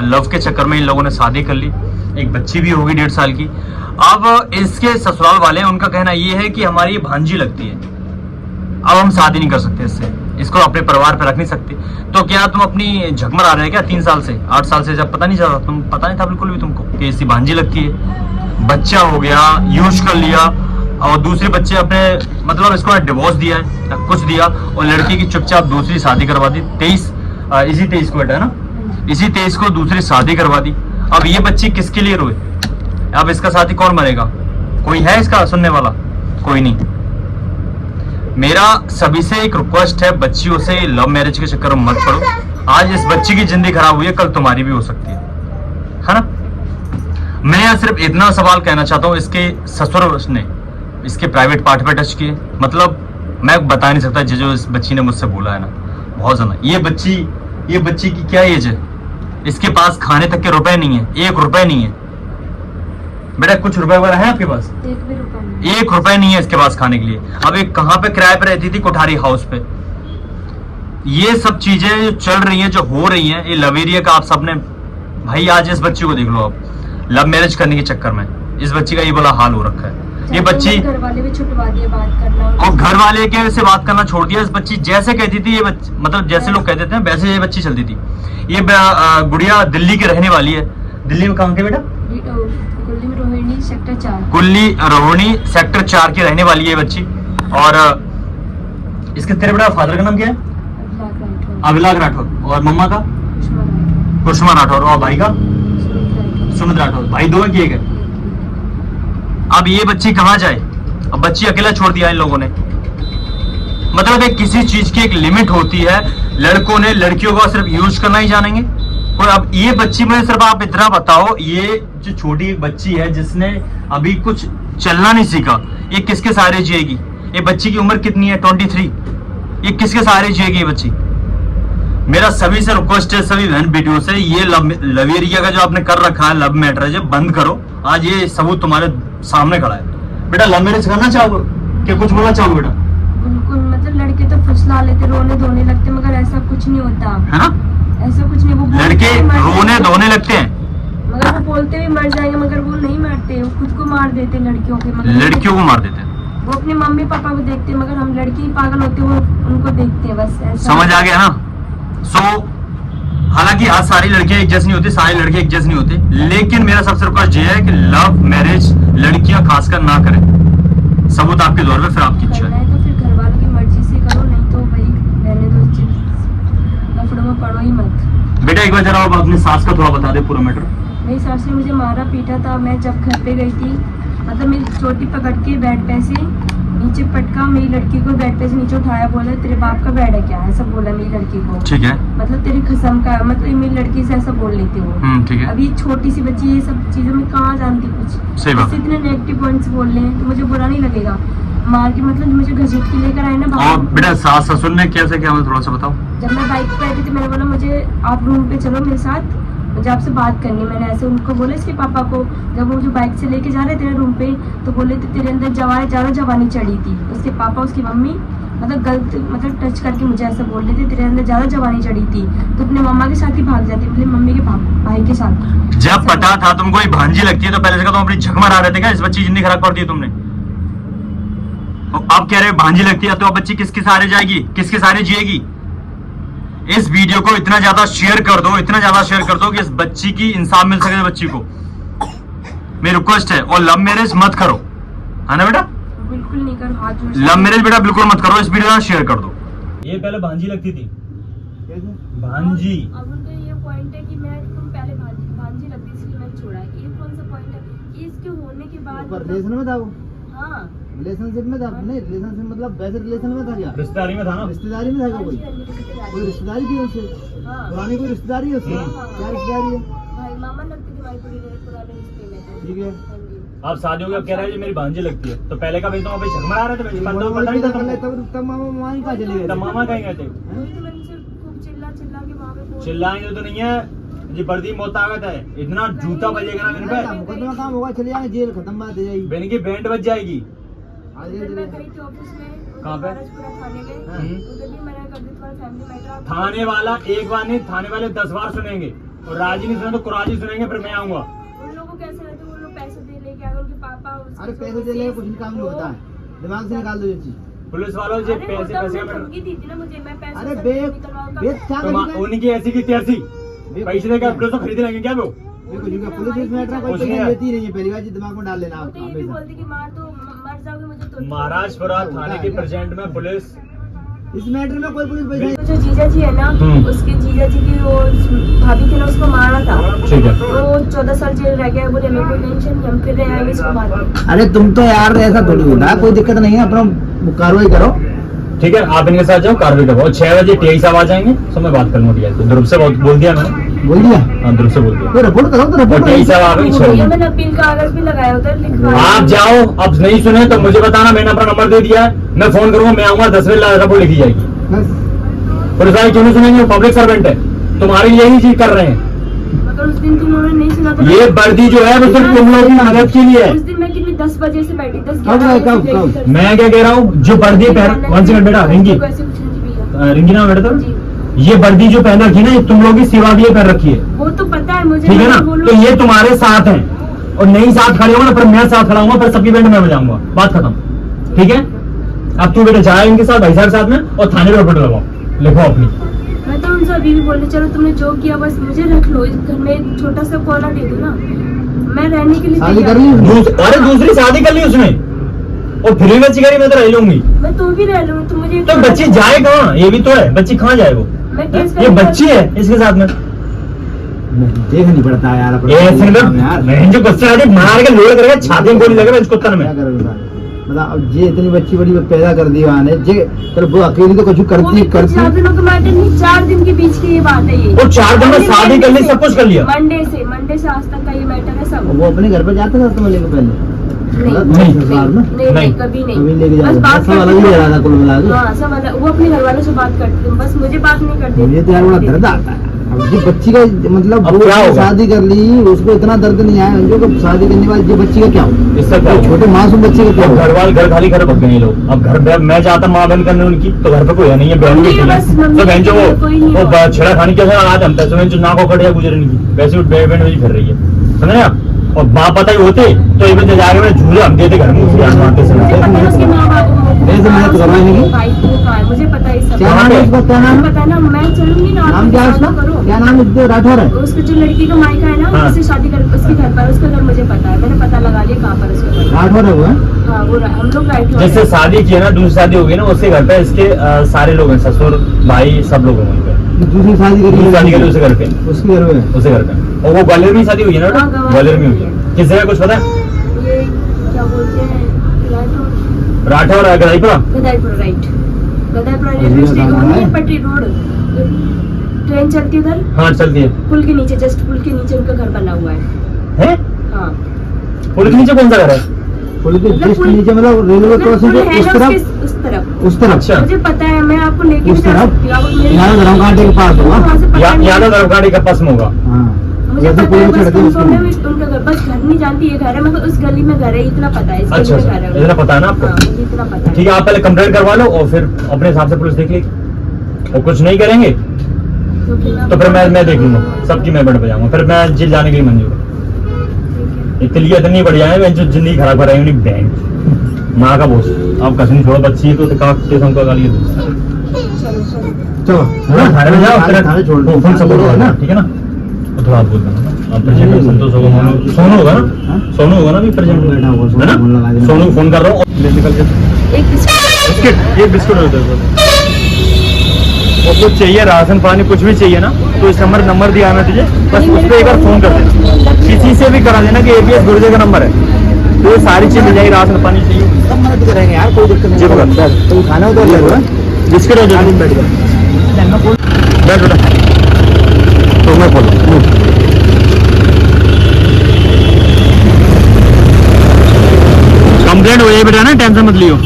Love के चक्कर में इन लोगों ने शादी कर ली, एक बच्ची भी होगी 1.5 साल की। अब इसके ससुराल वाले हैं, उनका कहना ये है कि हमारी ये भांजी लगती है, अब हम शादी नहीं कर सकते इससे, इसको अपने परिवार पे रख नहीं सकते। तो क्या तुम अपनी झकमर आ रहे हैं क्या 3 साल से 8 साल से, जब पता नहीं चला, तुम पता नहीं था बिल्कुल भी तुमको कि इसकी भांजी लगती है। बच्चा हो गया, यूज कर लिया, और दूसरे बच्चे अपने मतलब इसको डिवोर्स दिया है, कुछ दिया, और लड़की की चुपचाप दूसरी शादी करवा दी। 23 को बेटा है ना, इसी 23 को दूसरी शादी करवा दी। अब ये बच्ची किसके लिए रोए? अब इसका साथी कौन मरेगा? कोई है इसका सुनने वाला? कोई नहीं। मेरा सभी से एक रिक्वेस्ट है, बच्चियों से लव मैरिज के चक्कर में मत पड़ो। आज इस बच्ची की जिंदगी खराब हुई है, कल तुम्हारी भी हो सकती है ना। मैं यहाँ सिर्फ इतना सवाल कहना चाहता हूँ, इसके ससुर ने इसके प्राइवेट पार्ट पे टच किए, मतलब मैं बता नहीं सकता जो इस बच्ची ने मुझसे बोला है ना, बहुत ज्यादा। ये बच्ची की क्या एज है? इसके पास खाने तक के रुपए नहीं है, 1 रुपए नहीं है बेटा। कुछ रुपए वगैरह है आपके पास? 1 रुपए नहीं है इसके पास खाने के लिए। अब एक कहाँ पे किराए पे रहती थी? कोठारी हाउस पे। ये सब चीजें जो चल रही हैं, जो हो रही हैं, ये लव एरिया का आप सबने भाई, आज इस बच्ची को देख लो आप, लव मैरिज करने के चक्कर में इस बच्ची का ये बड़ा हाल हो रखा है। ये बच्ची घर वाले भी छुटवा दिए बात करना, और घर वाले के से बात करना छोड़ दिया। इस बच्ची जैसे कहती थी, ये मतलब जैसे लोग कहते थे वैसे ये बच्ची चलती थी। ये गुड़िया दिल्ली की रहने वाली है। दिल्ली में कहाँ के बेटा? कुल्ली रोहिणी सेक्टर 4। कुल्ली रोहिणी सेक्टर 4 की रहने वाली है ये बच्ची। और इसके तेरे बेटा फादर का नाम क्या है? अभिलाष राठौर। और मम्मा का? कुष्मा राठौर। और भाई का? सुमित राठौर। भाई 2 की एक है। अब ये बच्ची कहाँ जाए? अब बच्ची अकेला छोड़ दिया इन लोगों ने। मतलब एक किसी चीज की एक लिमिट होती है। लड़कों ने लड़कियों को सिर्फ यूज करना ही जानेंगे। और अब ये बच्ची में सिर्फ आप इतना बताओ, ये जो छोटी एक बच्ची है जिसने अभी कुछ चलना नहीं सीखा, ये किसके सहारे जिएगी? ये बच्ची की उम्र कितनी है? 23। ये किसके सहारे जिएगी ये बच्ची? मेरा सभी से रिक्वेस्ट है, सभी बहन बेटियों से, ये लव एरिया का जो आपने कर रखा है, लव मैरिज है, बंद करो। आज ये सबूत तुम्हारे सामने खड़ा है। बेटा लव मैरिज करना चाहोगे? क्या कुछ बोलना चाहोगे बेटा? बिल्कुल, मतलब लड़के तो फुसला लेते, रोने धोने लगते, मगर ऐसा कुछ नहीं होता है ना। ऐसा कुछ नहीं। वो लड़के रोने धोने लगते हैं, मगर वो बोलते भी मर जाएंगे, मगर वो नहीं मरते, वो खुद को मार देते लड़कियों के। मगर लड़कियों को मार देते हैं। वो अपने मम्मी पापा को देखते हैं, मगर हम लड़के ही पागल होते हैं, वो उनको देखते हैं बस। ऐसा समझ आ गया ना। हालांकि आज सारी लड़कियां एक जैसी नहीं होती, सारे लड़के एक जैसे नहीं होते, लेकिन मेरा सबसे रिक्वेस्ट ये है कि लव मैरिज लड़कियां खासकर ना करें। सबूत आपके दौर में, फिर आपकी इच्छा है तो फिर घर वालों की मर्जी से करो, नहीं तो भाई रहने दो, लफड़ों में पड़ो ही मत। बेटा एक बार जरा आप अपनी सास का थोड़ा बता दे पूरा मैटर। मेरी सास ने मुझे मारा पीटा था। मैं जब घर पे गई थी, मतलब मेरी चोटी पकड़ के बेड पे से नीचे पटका, मेरी लड़की को बेड पे से नीचे उठाया, बोला तेरे बाप का बेड है क्या? ऐसा बोला मेरी लड़की को। ठीक है। मतलब तेरी कसम का, मतलब मेरी लड़की से ऐसा बोल लेते हो। ठीक है। अभी छोटी सी बच्ची ये सब चीजों में कहाँ जानती कुछ। सही बात। इतने नेगेटिव पॉइंट्स बोल रहे हैं तो मुझे बुरा नहीं लगेगा। मार के मतलब मुझे घसीट के लेकर आए ना। और बेटा सास ससुर ने कैसे क्या, थोड़ा सा बताओ। जब मैं बाइक पे आई थी, मैंने बोला मुझे आप रूम पे चलो मेरे साथ, मुझे आपसे बात करनी। मैंने ऐसे उनको बोला, इसके पापा को, जब वो जो बाइक से लेके जा रहे थे रूम पे, तो बोले थे तेरे अंदर ज्यादा जवानी चढ़ी थी। उसके पापा उसकी मम्मी मतलब गलत मतलब टच करके मुझे ऐसा बोल रहे थे, तेरे अंदर ज्यादा जवानी चढ़ी थी तो अपने मम्मा के साथ ही भाग जाती, अपनी मम्मी के भाई के साथ। जब पता था तुमको ये भांजी लगती है तो पहले से तुम अपनी झक मारा रहे थे क्या? इस बच्ची जिंदगी खराब कर दी तुमने। अब कह रहे भांजी लगती है तो अब बच्ची किसके सहारे जाएगी, किसके सहारे जिएगी? इस वीडियो को इतना ज्यादा शेयर कर दो, इतना ज्यादा शेयर कर दो कि इस बच्ची की इंसाफ मिल सके बच्ची को। मेरी रिक्वेस्ट है। और लव मैरिज मत करो, है ना बेटा? बिल्कुल नहीं करो, हाथ जोड़। लव मैरिज बेटा बिल्कुल मत करो। इस वीडियो को शेयर कर दो। ये पहले भांजी लगती थी। भांजी। अब उनका ये पॉइंट है कि मैं तुम पहले भांजी लगती थी इसलिए मैंने छोड़ा। ये कौन सा पॉइंट है कि इसके होने के बाद रिलेशन में था वो? हाँ रिलेशनशिप में था। नहीं रिलेशनशिप मतलब वैसे रिलेशन में था क्या? रिश्तेदारी में था ना। रिश्तेदारी में था क्या? कोई रिश्तेदारी थी उससे? पुरानी कोई रिश्तेदारी है उससे? क्या रिश्तेदारी है? भाई मामा लगती थी हमारी पुराने रिश्ते में। ठीक है। आप शादी हो गया कह रहे हैं मेरी भांजी लगती है, तो पहले का भाई तुम अभी झक मारा रहे थे, पता नहीं था तुमको। तब मामा कहाँ चले गए? तब मामा कहीं गए थे? चिल्ला के वहाँ पे चिल्लाएंगे तो नहीं है जी, बर्दी मौत आगत है, इतना जूता बजेगा ना मेरे पे, मुकदमा काम होगा, चले जाएंगे जेल, खत्म बात हो जाएगी। बेन की बैंड बज जाएगी। कहाँ पे? थाने वाला एक बार नहीं, थाने वाले 10 बार सुनेंगे और राजी नहीं सुना तो कुराजी सुनेंगे, फिर मैं आऊंगा। उन लोगों को कैसे रहते, वो लोग पैसे दे लेके आ गए, उनके पापा अरे पैसे दे ले, कुछ भी काम नहीं होता है, दिमाग से निकाल दो ये चीज। पुलिस वालों से पैसे धमकी दी थी ना मुझे, मैं पैसे अरे सब बेच निकलवाऊंगा। क्या तो करेगा? उनकी ऐसी की तैसी पैसे देकर पुलिस को खरीद लेंगे क्या वो? देखो जिनका पुलिस इस मैटर कोई कुछ पैसे नहीं है। लेती नहीं है, पहली बार जी दिमाग में डाल लेना वो आप तो ये भी हमेशा। बोलते कि मार तो मर जाओगे मुझे तो। महाराजपुरा थाने के प्रेजेंट में पुलिस इस मैटर में कोई पुलिस पैसा जो जीजा जी है ना, उसके जीजा जी की वो भाभी थी ना, उसको मारा था। ठीक है। वो 14 साल जेल रह गया, बोले हमें कोई टेंशन नहीं, हम फिर रहे आएंगे इसको मार के। अरे तुम तो यार ऐसा थोड़ी होता है, कोई दिक्कत नहीं है, अपना कार्रवाई करो। ठीक है, आप इनके साथ जाओ, कार्रवाई करो। 6 बजे टीआई साहब आ जाएंगे, तो मैं बात कर लूंगा। ध्रुव से बोल दिया मैंने, बोल दिया हाँ ध्रुव से बोल दिया। तो रिपोर्ट करो, तो रिपोर्ट टीआई साहब आ गए 6 भैया बजे। मैंने अपील कागज भी लगाया होता है, लिखवा। आप जाओ, अब नहीं सुने तो मुझे बताना, मैंने अपना नंबर दे दिया है, मैं फोन करूंगा, मैं आऊंगा, 10 बजे रिपोर्ट लिखी जाएगी। बस पुलिस वाले क्यों नहीं सुनेंगे? वो पब्लिक सर्वेंट है, तुम्हारे लिए यही चीज कर रहे हैं। मगर उस दिन तुम लोगों ने नहीं सुना था। ये वर्दी जो है वो सिर्फ तुम लोगों की मदद के लिए है। उस दिन मैं कितनी 10 बजे से बैठी, 10 कब 11 कब- बजे कब? से बैठी। मैं क्या कह रहा हूँ, जो वर्दी पहन, 1 सेकंड बेटा, रिंगी ऐसे कुछ नहीं भैया। रिंगी नाम बेटा तो जी। ये वर्दी जो पहन रखी है ना, ये तुम लोगों की सेवा भी कर रखी है, वो तो पता है मुझे, ठीक है ना? वो लोग- तो ये तुम्हारे साथ है, और नहीं साथ खड़े होगा ना, फिर मैं साथ खड़ा हूँ, फिर सबकी बेट मैं बजाऊंगा, बात खत्म। ठीक है, अब तू बेटा जाए इनके साथ, भाई साहब के साथ में, और थाने में रिपोर्ट लगाओ, लिखो अपनी। मैं तो उनसे अभी भी बोल रही, चलो तुमने जो किया बस मुझे रख लो, इस घर में एक छोटा सा कोना दे दो ना, मैं रहने के लिए शादी तैयार कर ली? हूँ। अरे दूसरी शादी कर ली उसने, और फिर बच्ची करी, मैं तो रह लूंगी। मैं तो भी रह लूँ, तुम मुझे तो बच्ची जाए कहाँ? ये भी तो है, बच्ची कहाँ जाए वो? मैं केस ये करूंगा। बच्ची है इसके साथ में, देख नहीं पड़ता है यार अपना ऐसे में यार, मैं जो गुस्सा आ मार के लोड़ करेगा, छाती में गोली लगेगा इसको तन में। क्या करोगे मतलब अब ये इतनी बच्ची बड़ी पैदा कर दी वहाँ ने, जे चलो वो अकेली तो कुछ वो करती भी कुछ करती 4 दिनों के मैटर नहीं, 4 दिन के बीच की ये बात है ये। वो 4 दिन में शादी कर ली, सब कुछ कर लिया। मंडे से आज तक का ये मैटर है सब। वो अपने घर पे जाता था तुम्हें लेके पहले नहीं ससुराल में? नहीं कभी नहीं। कभी लेके बस जाता बात सब अलग ही करते ले रहा था कुल मिला के। हाँ सब अलग, वो अपने घर वालों से बात करते हैं, बस मुझे बात नहीं करते। मुझे तो यार बड़ा दर्द आता है अब जी बच्ची का, मतलब अब वो क्या होगा? शादी कर ली, उसको इतना दर्द नहीं आया जो कि शादी करने वाली ये बच्ची का क्या हो, इससे क्या वो होगा? छोटे मासूम बच्चे का क्या अब हो। घर वाले घर खाली घर भग गए ये लोग। अब घर मैं जाता माँ बहन करने उनकी, तो घर पे कोई है नहीं है, बहन मम्मी भी बस, मम्मी तो बहन जो कोई नहीं वो छेड़ा खानी के आज हम पैसे में जो नाक उखड़ गया गुजर इनकी, वैसे बहन वही फिर रही है, समझ रहे आप? और बाप पता ही होते तो ये बच्चे जाके मैं झूले हम देते घर में उसके आस मारते मुझे समय। पता है उसके माँ बाप वैसे मैं तो करवाई नहीं। भाई वो कहाँ है, मुझे पता है सब। क्या नाम है उसका, क्या नाम है? पता है ना, मैं चलूंगी ना, नाम क्या है उसका, करो। क्या नाम है? राठौर है। उसका जो लड़की का मायका है ना, हाँ। उससे शादी कर, उसके घर पर, उसका घर मुझे पता है, मैंने पता लगा लिया कहाँ पर उसका घर। राठौर है वो है? हाँ वो हम लोग राइट हो जैसे शादी की है ना, दूसरी शादी होगी ना, उसके घर पे इसके सारे लोग हैं, ससुर भाई सब लोग हैं वहीं पे। दूसरी शादी करी दूसरी शादी करी उसे घर पे, उसके घर में। उसे घर पे। और वो ग्वालियर में ही शादी हुई है ना हाँ, बेटा? ग्वालियर ग्वालियर में हुई में है। किस जगह कुछ पता है? ये क्या बोलते हैं, राठौर है गदाईपुरा। गदाईपुर राइट, गदाईपुर ये रेलवे स्टेशन गाना है? है, पटरी रोड, ट्रेन चलती है उधर, हाँ चलती है। पुल के नीचे, जस्ट पुल के नीचे उनका घर बना हुआ है। हैं? हाँ पुल के नीचे कौन सा घर है? पुल के मतलब जस्ट पुल- नीचे, मतलब रेलवे क्रॉसिंग पुल के है उस ना तरफ, उस तरफ। उस तरफ। अच्छा। मुझे पता है, मैं आपको लेके उस भी जा तरफ? सकती हूँ, आप मेरे- यहाँ धर्म कांटे के पास होगा। वहाँ से पता नहीं। यादव धर्मगाड़ी का पास में होगा। हाँ मुझे जैसे पता पुल है, बस चढ़ते हैं confirm है, उसमें। उनका घर, बस घर नहीं जानती ये घर है, मगर उस गली में घर है, इतना पता है, इस गली अच्छा में घर अच्छा, है। इतना पता है ना आपको? हाँ, मुझे इतना पता है। ठीक है, आप पहले कंप्लेंट करवा लो और फिर अपने हिसाब से पुलिस देख लेगी। और कुछ नहीं करेंगे तो फिर मैं देख लूंगा, सबकी मैं बैठ बजाऊंगा, फिर मैं जेल जाने के लिए मंजूर हूँ। इतनी इतनी बढ़िया है, मैं जो जिंदगी खराब कर रही हूँ बैंक माँ का बोझ। आप कसम छोड़ो, बच्ची है तो का गाली दो। चलो हाँ, थाने में जाओ, थाने- थाने छोड़ दो। फोन सपोर्ट होगा ना। ना, ठीक है ना? तो थोड़ा आप बोल देना, आप प्रेजेंट में संतोष होगा, सोनू होगा ना, हाँ? सोनू होगा ना भी प्रेजेंट में, बैठा होगा, सोनू है फोन लगा ना? देना। सोनू को फोन कर रहा हूँ, ले निकल के एक बिस्किट, एक बिस्किट हो जाए। और कुछ चाहिए, राशन पानी कुछ भी चाहिए ना, तो इस नंबर दिया है मैं तुझे, बस उस पर एक बार फोन कर देना, किसी से भी करा देना कि ABS गुरुजी का नंबर है, तो ये सारी चीज मिल जाएगी, राशन पानी चाहिए। सब मदद करेंगे यार, कोई दिक्कत नहीं। जी भगत। तो खाना उधर ले लो, हाँ? बिस्किट हो जाए, बैठ जाओ। बैठ बेटा, तो मैं बोल कंप्लेंट हो जाए बेटा ना, टेंशन मत लियो।